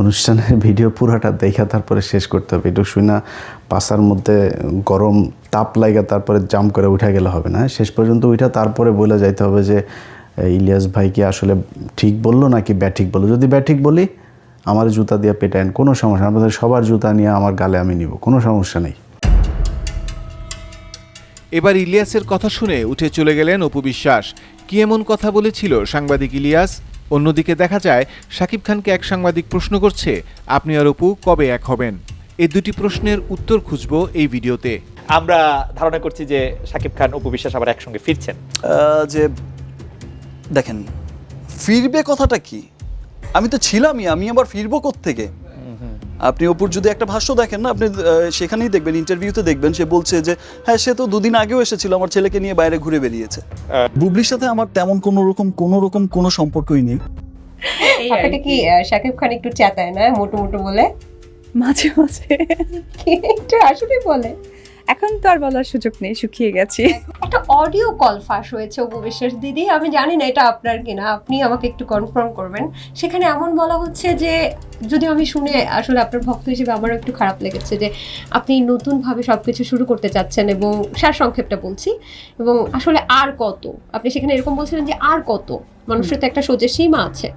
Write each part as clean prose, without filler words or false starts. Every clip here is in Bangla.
অনুষ্ঠানের ভিডিও পুরাটা দেখা তারপরে শেষ করতে হবে। এটা শুই না পাশার মধ্যে গরম তাপ লাগা তারপরে জাম করে উঠা গেলে হবে না, শেষ পর্যন্ত উঠা তারপরে বলে যাইতে হবে যে ইলিয়াস ভাই কি আসলে ঠিক বললো নাকি ব্যাঠিক বললো। যদি ব্যাঠিক বলি আমার জুতা দিয়ে পেটায়েন, কোনো সমস্যা, আপনাদের সবার জুতা নিয়ে আমার গালে আমি নিব, কোনো সমস্যা নেই। এবার ইলিয়াসের কথা শুনে উঠে চলে গেলেন অপু বিশ্বাস। কি এমন কথা বলেছিল সাংবাদিক ইলিয়াস? অন্যদিকে দেখা যায় শাকিব খানকে এক সাংবাদিক প্রশ্ন করছে, আপনি আর অপু কবে এক হবেন? এই দুটি প্রশ্নের উত্তর খুঁজবো এই ভিডিওতে। আমরা ধারণা করছি যে শাকিব খান অপু বিশ্বাস আবার একসঙ্গে ফিরছেন। যে দেখেন, ফিরবে কথাটা কি? আমি তো ছিলামই, আমি আবার ফিরবো কোত্থেকে? আপনি অপুর যদি একটা ভাষ্য দেখেন না, আপনি সেখানেই দেখবেন, ইন্টারভিউতে দেখবেন, সে বলছে যে হ্যাঁ সে তো দুদিন আগেও এসেছিল, আমার ছেলেকে নিয়ে বাইরে ঘুরে বেরিয়েছে। বুবলির সাথে আমার তেমন কোনো সম্পর্কই নেই। আপনাকে কি শাকিব খান একটু চেতায় না মোটো মোটো বলে? মাঝে মাঝে একটু আসলে বলে। এখন তো আর বলার সুযোগ নেই, শুকিয়ে গেছি। একটা অডিও কল ফাঁস হয়েছে অপু বিশ্বাস দিদি, আমি জানি না এটা আপনার কিনা, আপনি আমাকে একটু কনফার্ম করবেন। সেখানে এমন বলা হচ্ছে যে, যদিও আমি শুনে আসলে আপনার ভক্ত হিসেবে আমারও একটু খারাপ লেগেছে যে আপনি নতুনভাবে সবকিছু শুরু করতে চাচ্ছেন, এবং সারসংক্ষেপটা বলছি, এবং আসলে আর কত, আপনি সেখানে এরকম বলছিলেন যে আর কত, মানুষের তো একটা সোজা সীমা আছে।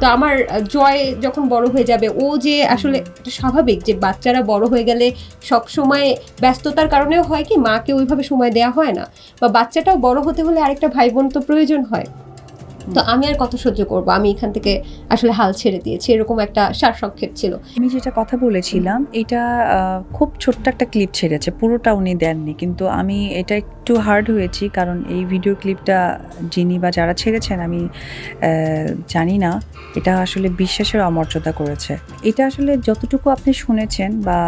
তো আমার জয় যখন বড় হয়ে যাবে, ও যে আসলে স্বাভাবিক যে বাচ্চারা বড় হয়ে গেলে সব সময় ব্যস্ততার কারণেও হয় কি মাকে ওইভাবে সময় দেওয়া হয় না, বা বাচ্চাটাও বড় হতে হলে আরেকটা ভাই বোন তো প্রয়োজন হয়। তো আমি আর কত সহ্য করবো, আমি এখান থেকে আসলে হাল ছেড়ে দিয়েছি, এরকম একটা সারসংক্ষেপ ছিল। আমি যেটা কথা বলেছিলাম এটা খুব ছোট্ট একটা ক্লিপ ছেড়েছে, পুরোটা উনি দেননি, কিন্তু আমি এটা একটু হার্ড হয়েছি, কারণ এই ভিডিও ক্লিপটা যিনি বা যারা ছেড়েছেন আমি জানি না, এটা আসলে বিশ্বাসের অমর্যাদা করেছে। এটা আসলে যতটুকু আপনি শুনেছেন বা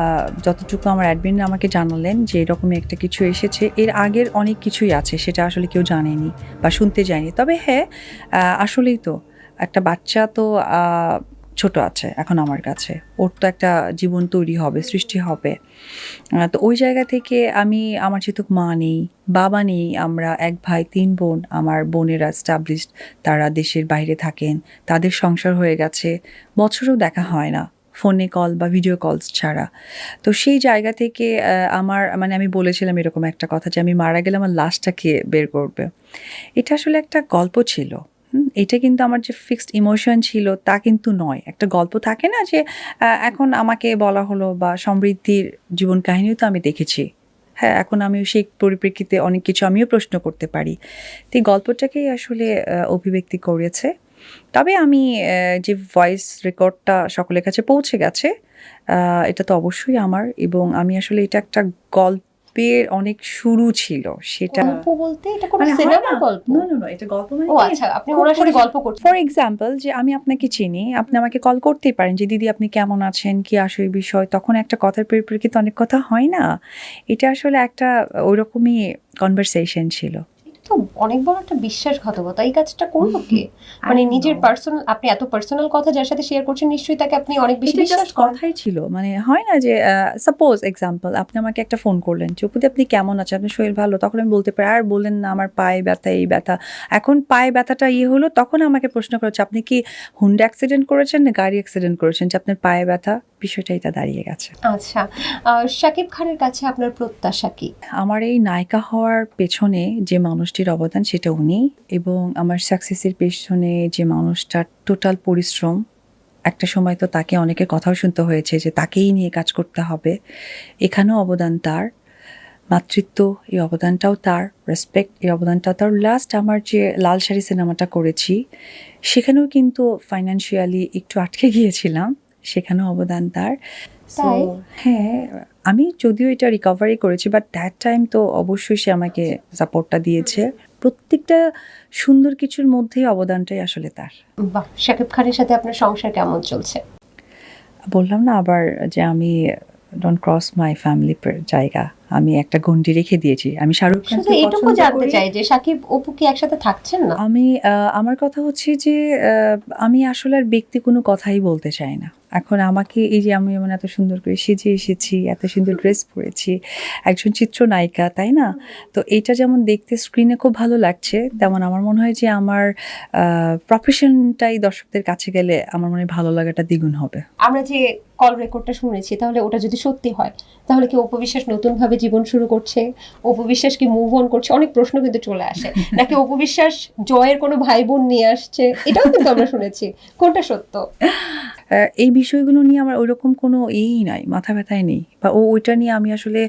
যতটুকু আমার অ্যাডমিন আমাকে জানালেন যে এরকমই একটা কিছু এসেছে, এর আগের অনেক কিছুই আছে সেটা আসলে কেউ জানেনি বা শুনতে যায়নি। তবে হ্যাঁ, আসলেই তো একটা বাচ্চা তো ছোট আছে এখন আমার কাছে, ওর তো একটা জীবন তৈরি হবে, সৃষ্টি হবে। তো ওই জায়গা থেকে আমার যেহেতু মা নেই, বাবা নেই, আমরা এক ভাই তিন বোন, আমার বোনেরা এস্টাবলিশড, তারা দেশের বাইরে থাকেন, তাদের সংসার হয়ে গেছে, বছরও দেখা হয় না ফোনে কল বা ভিডিও কলস ছাড়া। তো সেই জায়গা থেকে আমি বলেছিলাম এরকম একটা কথা যে আমি মারা গেলে আমার লাশটা কে বের করবে। এটা আসলে একটা গল্প ছিল। এটা কিন্তু আমার যে ফিক্সড ইমোশন ছিল তা কিন্তু নয়। একটা গল্প থাকে না যে এখন আমাকে বলা হলো, বা সমৃদ্ধির জীবন কাহিনীও তো আমি দেখেছি। হ্যাঁ, এখন আমিও সেই পরিপ্রেক্ষিতে অনেক কিছু আমিও প্রশ্ন করতে পারি। তো এই গল্পটাকেই আসলে অভিব্যক্তি করেছে। তবে আমি যে ভয়েস রেকর্ডটা সকলের কাছে পৌঁছে গেছে, এটা তো অবশ্যই আমার, এবং আমি আসলে এটা একটা গল্পের অনেক শুরু ছিল সেটা। গল্প বলতে এটা কোনো সিনেমার গল্প? না, এটা গল্প মানে ও আচ্ছা, আপনি ওনার সাথে গল্প করছেন। ফর এক্সাম্পল, যে আমি আপনাকে চিনি, আপনি আমাকে কল করতেই পারেন যে দিদি আপনি কেমন আছেন, কি আসলে বিষয়, তখন একটা কথার পরিপ্রেক্ষিতে অনেক কথা হয় না। এটা আসলে একটা ওইরকমই কনভারসেশন ছিল। তো অনেক বড় একটা বিশ্বাসঘাতকতা, এই কাজটা করলো কে? মানে নিজের পার্সোনাল, আপনি এত পার্সোনাল কথা যার সাথে শেয়ার করছেন, নিশ্চয়ই তাকে আপনি অনেক বেশি বিশ্বাস করেন। কথাই ছিল, মানে হয় না যে সাপোজ এক্সাম্পল, আপনি আমাকে একটা ফোন করলেন যে অপুদি আপনি কেমন আছেন, আপনার শরীর ভালো, তখন আমি বলতে পারি, আর বললেন না আমার পায়ে ব্যথা, এই ব্যথা। এখন পায়ে ব্যথাটা হলো, তখন আমাকে প্রশ্ন করেছে আপনি কি হুন্ডা অ্যাক্সিডেন্ট করেছেন না গাড়ি অ্যাক্সিডেন্ট করেছেন যে আপনার পায়ে ব্যথা, বিষয়টা এটা দাঁড়িয়ে গেছে। আচ্ছা, শাকিব খানের কাছে আপনার প্রত্যাশা কি? আমার এই নায়িকা হওয়ার পেছনে যে মানুষটির অবদান সেটা উনি, এবং আমার সাকসেসের পেছনে যে মানুষটার টোটাল পরিশ্রম, একটা সময় তো তাকে অনেকের কথাও শুনতে হয়েছে যে তাকেই নিয়ে কাজ করতে হবে, এখানেও অবদান তার, মাতৃত্ব এই অবদানটাও তার, রেসপেক্ট এই অবদানটাও তার। লাস্ট আমার যে লাল শাড়ি সিনেমাটা করেছি সেখানেও কিন্তু ফাইন্যান্সিয়ালি একটু আটকে গিয়েছিলাম, সেখানেও অবদান তার। তাই? হ্যাঁ, আমি যদিও এটা রিকভারি করেছি, বাট দ্যাট টাইম তো অবশ্যই সে আমাকে সাপোর্টটা দিয়েছে। প্রত্যেকটা সুন্দর কিছুর মধ্যেই অবদানটাই আসলে তার। বাহ, শাকিব খানের সাথে আপনার সংসার কেমন চলছে? বললাম না আবার যে আমি ডোন্ট ক্রস মাই ফ্যামিলি জায়গা, আমি একটা গন্ডি রেখে দিয়েছি। আমি শাহরুখ খানকে শুধু এইটুকু পছন্দ জানতে করি। চাই যে শাকিব অপু কি একসাথে থাকছেন না? আমার কথা হচ্ছে যে আমি আসলে আর ব্যক্তি কোনো কথাই বলতে চাই না। এখন আমাকে এই যে আমি এমন এত সুন্দর করে সেজে এসেছি, এত সুন্দর ড্রেস পরেছি, একজন চিত্রনায়িকা, তাই না? তো এটা যেমন দেখতে স্ক্রিনে খুব ভালো লাগছে, তেমন আমার মনে হয় যে আমার প্রফেশনটাই দর্শকদের কাছে গেলে আমার মনে হয় ভালো লাগাটা দ্বিগুণ হবে। আমরা যে কল রেকর্ডটা শুনেছি, তাহলে ওটা যদি সত্যি হয়, তাহলে কি অপু বিশ্বাস নতুন ভাবে জীবন শুরু করছে? অপু বিশ্বাস কি মুভ অন করছে? অনেক প্রশ্ন কিন্তু চলে আসে। নাকি অপু বিশ্বাস জয়ের কোনো ভাই বোন নিয়ে আসছে? এটাও কিন্তু আমরা শুনেছি। কোনটা সত্য? এই বিষয়গুলো নিয়ে আমার ওইরকম কোনো নাই, মাথা ব্যথাই নেই, বা ওইটা নিয়ে আমি আসলে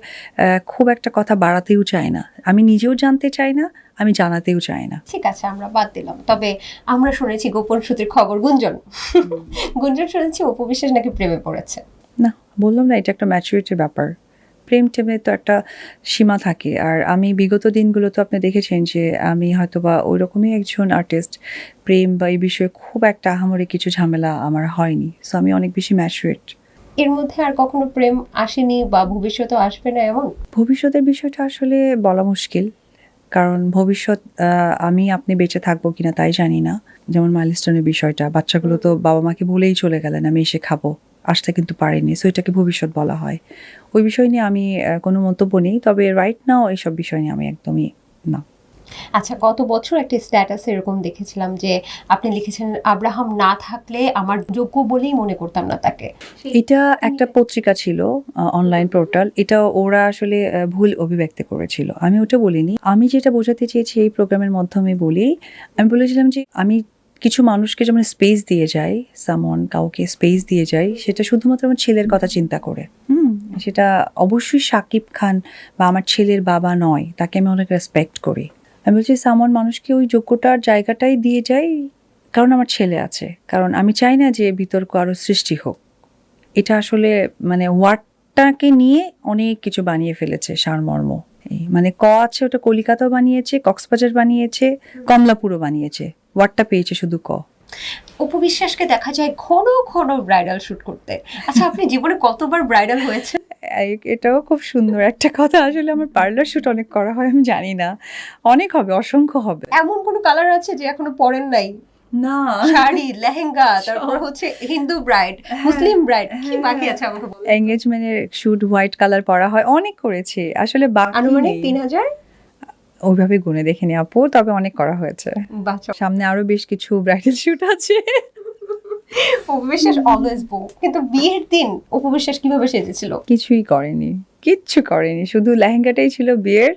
খুব একটা কথা বাড়াতেও চাই না। আমি নিজেও জানতে চাই না, আমি জানাতেও চাই না। ঠিক আছে, আমরা বাদ দিলাম। তবে আমরা শুনেছি গোপন সূত্রের খবর, গুঞ্জন গুঞ্জন শুনেছি অপু বিশ্বাস নাকি প্রেমে পড়েছে। না, বললাম না, এটা একটা ম্যাচুরিটির ব্যাপার। প্রেম টেমে তো একটা সীমা থাকে। আর আমি বিগত দিনগুলো তো আপনি দেখেছেন যে আমি হয়তো বা ওই রকমই একজন আর্টিস্ট, প্রেম বা এই বিষয়ে খুব একটা আহামরি কিছু ঝামেলা আমার হয়নি। সো আমি অনেক বেশি ম্যাচুরেট। এর মধ্যে আর কখনো প্রেম আসেনি বা ভবিষ্যতেও আসবে না এমন? ভবিষ্যতের বিষয়টা আসলে বলা মুশকিল, কারণ ভবিষ্যৎ আমি আপনি বেঁচে থাকবো কিনা তাই জানি না। যেমন মাইলস্টোনের বিষয়টা, বাচ্চাগুলো তো বাবা মাকে বলেই চলে গেলেন আমি এসে খাবো, আসতে কিন্তু পারিনি। সো এটাকে ভবিষ্যৎ বলা হয়। ওই বিষয় নিয়ে আমি কোনো মন্তব্য নেই। তবে রাইট নাও এইসব বিষয় নিয়ে আমি একদমই না। আচ্ছা, গত বছর একটা স্ট্যাটাস এরকম দেখেছিলাম যে আপনি লিখেছেন, আব্রাহাম না থাকলে আমার যোগ্য বলেই মনে করতাম না তাকে। এটা একটা পত্রিকা ছিল, অনলাইন পোর্টাল। এটা ওরা আসলে ভুল অভিব্যক্তি করেছিল, আমি ওটা বলিনি। আমি যেটা বোঝাতে চেয়েছি এই প্রোগ্রামের মাধ্যমে বলি, আমি বলেছিলাম যে আমি কিছু মানুষকে যেমন স্পেস দিয়ে যাই, কাউকে স্পেস দিয়ে যাই, সেটা শুধুমাত্র আমার ছেলের কথা চিন্তা করে। সেটা অবশ্যই শাকিব খান বা আমার ছেলের বাবা নয়, তাকে আমি অনেক রেসপেক্ট করি। আমি বলছি মানুষকে ওই যোগ্যতার জায়গাটাই দিয়ে যাই, কারণ আমার ছেলে আছে, কারণ আমি চাই না যে বিতর্ক আরও সৃষ্টি হোক। এটা আসলে মানে ওয়ার্ডটাকে নিয়ে অনেক কিছু বানিয়ে ফেলেছে সারমর্ম। মানে আছে, ওটা কলিকাতাও বানিয়েছে, কক্সবাজার বানিয়েছে, কমলাপুরও বানিয়েছে, ওয়ার্ডটা পেয়েছে শুধু অপু বিশ্বাসকে দেখা যায় ঘন ঘন ব্রাইডাল শুট করতে। আচ্ছা, আপনি জীবনে কতবার ব্রাইডাল হয়েছে? এটাও খুব সুন্দর একটা কথা। আসলে আমার পার্লার শুট অনেক করা হয়, আমি জানি না, অনেক হবে, অসংখ্য হবে। এমন কোন কালার আছে যে এখনো পরেন নাই? না, শাড়ি, লেহেঙ্গা, তারপর হচ্ছে হিন্দু ব্রাইড, মুসলিম ব্রাইড, কি বাকি আছে আমাকে বলুন। এঙ্গেজমেন্টের শুট হোয়াইট কালার পরা হয়, অনেক করেছি আসলে। আনুমানিক 3000? ওইভাবে গুনে দেখিনি আপু, তবে অনেক করা হয়েছে। বাচ্চা সামনে আরো বেশ কিছু ব্রাইডাল শুট আছে। অপু বিশ্বাস অলওয়েজ বউ, কিন্তু বিয়ের দিন অপু বিশ্বাস কিভাবে সেজেছিল? কিছুই করেনি, কিচ্ছু করেনি, শুধু লেহেঙ্গাটাই ছিল বিয়ের,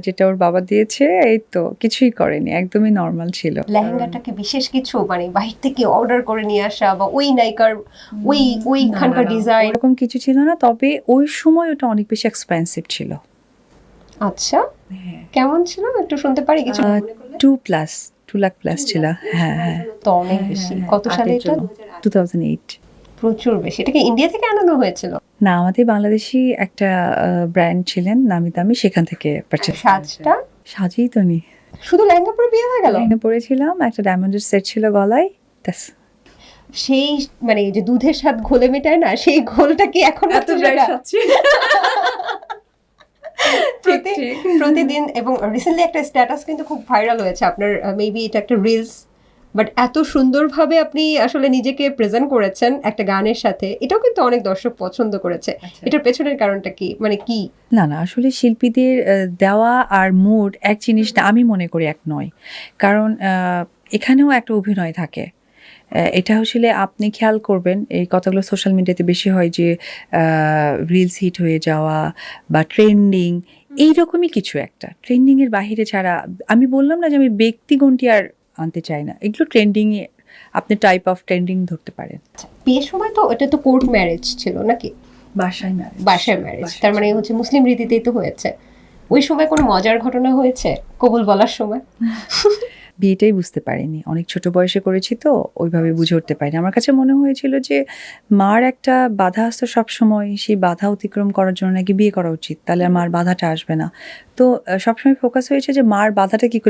যেটা ওর বাবা দিয়েছে, এই তো, কিছুই করেনি, একদমই নর্মাল ছিল। লেহেঙ্গাটাকে বিশেষ কিছু মানে বাহির থেকে অর্ডার করে নিয়ে আসা বা ওই নায়িকার ওইখানকার ডিজাইন? এরকম কিছু ছিল না, তবে ওই সময় ওটা অনেক বেশি এক্সপেন্সিভ ছিল। আচ্ছা, কেমন ছিল একটু শুনতে পারি কিছু? 2 লাখ প্লাস ছিল। হ্যাঁ হ্যাঁ, তো অনেক বেশি। কত সালে এটা? 2008। প্রচুর বেশি। এটাকে ইন্ডিয়া থেকে আনানো হয়েছিল? না, আমাদের বাংলাদেশি একটা ব্র্যান্ড ছিলেন নামি দামি, সেখান থেকে পারচেজ। সাজটা সাজেই তো নি, শুধু লেহেঙ্গা পরে বিয়ে হয়ে গেল? লেহেঙ্গা পরেছিলাম, একটা ডায়মন্ডের সেট ছিল গলায়, ব্যাস। সেই মানে এই যে দুধের স্বাদ ঘোলে মেটায় না, সেই ঘোলটা কি এখন এত জায়গা? প্রতিদিন। এবং রিসেন্টলি একটা স্ট্যাটাস কিন্তু খুব ভাইরাল হয়েছে আপনার, মেবি এটা একটা রিলস, বাট এত সুন্দরভাবে আপনি আসলে নিজেকে প্রেজেন্ট করেছেন একটা গানের সাথে, এটাও কিন্তু অনেক দর্শক পছন্দ করেছে। এটার পেছনের কারণটা কি, মানে কি? না না, আসলে শিল্পীদের দেওয়া আর মুড এক জিনিসটা আমি মনে করি এক নয়, কারণ এখানেও একটা অভিনয় থাকে। এটা আসলে আপনি খেয়াল করবেন, এই কথাগুলো সোশ্যাল মিডিয়াতে বেশি হয় যে রিলস হিট হয়ে যাওয়া বা ট্রেন্ডিং, এইরকমই কিছু একটা। ট্রেন্ডিংয়ের বাহিরে ছাড়া, আমি বললাম না যে আমি ব্যক্তিগণটি আর আনতে চাই না, এগুলো ট্রেন্ডিংয়ে আপনি টাইপ অফ ট্রেন্ডিং ধরতে পারেন। বিয়ের সময় তো এটা তো কোর্ট ম্যারেজ ছিল নাকি? বাসায় ম্যারেজ। বাসায় ম্যারেজ, তার মানে হচ্ছে মুসলিম রীতিতেই তো হয়েছে। ওই সময় কোনো মজার ঘটনা হয়েছে কবুল বলার সময়? বিয়েটাই বুঝতে পারিনি, অনেক ছোট বয়সে করেছি তো ওইভাবে বুঝে উঠতে পারিনি। আমার কাছে মনে হয়েছিল যে মার একটা বাধা আসতো সবসময়, সেই বাধা অতিক্রম করার জন্য নাকি বিয়ে করা উচিত, তাহলে আর মার বাধাটা আসবে না। তো সবসময় ফোকাস হয়েছে যে মার বাধাটা কি করে